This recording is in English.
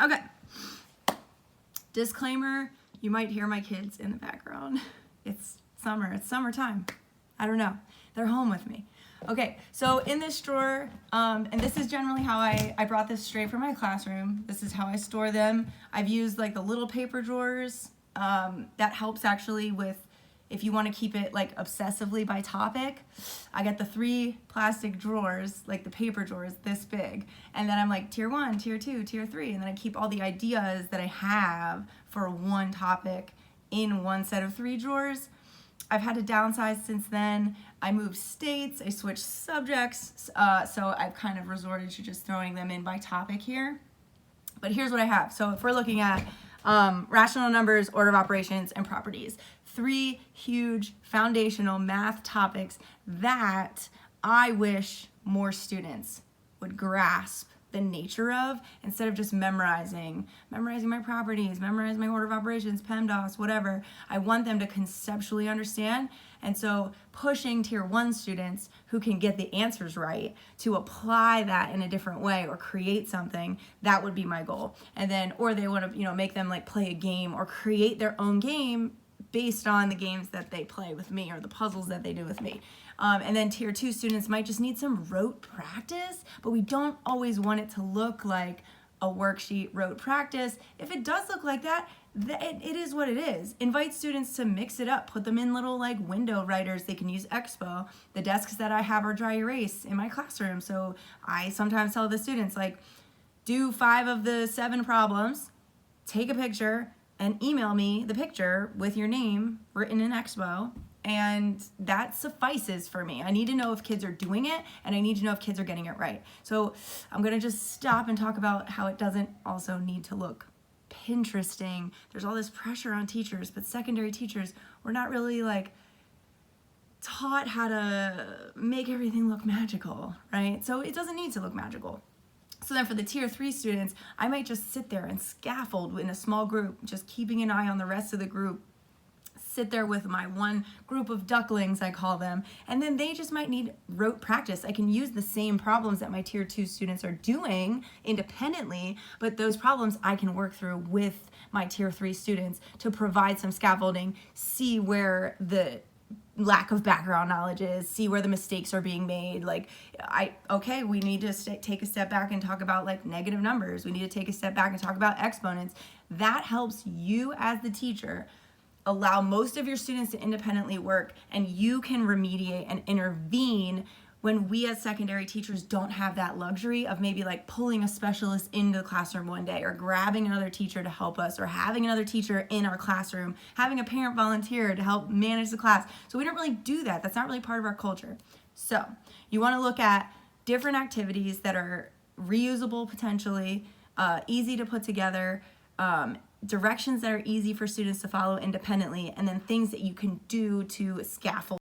Okay. Disclaimer, you might hear my kids in the background. It's summer, it's summertime. I don't know. They're home with me. Okay, so in this drawer, and this is generally how I brought this straight from my classroom. This is how I store them. I've used like the little paper drawers. That helps actually with if you want to keep it like obsessively by topic. I got the 3 plastic drawers, like the paper drawers this big, and then I'm like tier 1, tier 2, tier 3, and then I keep all the ideas that I have for one topic in one set of 3 drawers. I've had to downsize since then. I moved states, I switched subjects, so I've kind of resorted to just throwing them in by topic here. But here's what I have. So if we're looking at rational numbers, order of operations, and properties, 3 huge foundational math topics that I wish more students would grasp the nature of, instead of just memorizing my properties, memorizing my order of operations, PEMDAS, whatever. I want them to conceptually understand. And so pushing tier 1 students who can get the answers right to apply that in a different way or create something, that would be my goal. And then, or they want to, make them like play a game or create their own game based on the games that they play with me or the puzzles that they do with me. And then tier 2 students might just need some rote practice, but we don't always want it to look like a worksheet rote practice. If it does look like that, it is what it is. Invite students to mix it up, put them in little like window writers. They can use Expo. The desks that I have are dry erase in my classroom. So I sometimes tell the students like, do 5 of the 7 problems, take a picture, and email me the picture with your name written in Expo, and that suffices for me. I need to know if kids are doing it, and I need to know if kids are getting it right. So I'm gonna just stop and talk about how it doesn't also need to look Pinteresting. There's all this pressure on teachers, but secondary teachers, we're not really like taught how to make everything look magical, right? So it doesn't need to look magical. So then for the tier 3 students, I might just sit there and scaffold in a small group, just keeping an eye on the rest of the group. Sit there with my one group of ducklings, I call them, and then they just might need rote practice. I can use the same problems that my tier 2 students are doing independently, but those problems I can work through with my tier 3 students to provide some scaffolding, see where the lack of background knowledge is, see where the mistakes are being made. Like, we need to take a step back and talk about like negative numbers. We need to take a step back and talk about exponents. That helps you as the teacher allow most of your students to independently work, and you can remediate and intervene when we as secondary teachers don't have that luxury of maybe like pulling a specialist into the classroom one day, or grabbing another teacher to help us, or having another teacher in our classroom, having a parent volunteer to help manage the class. So we don't really do that. That's not really part of our culture. So you want to look at different activities that are reusable potentially, easy to put together, directions that are easy for students to follow independently, and then things that you can do to scaffold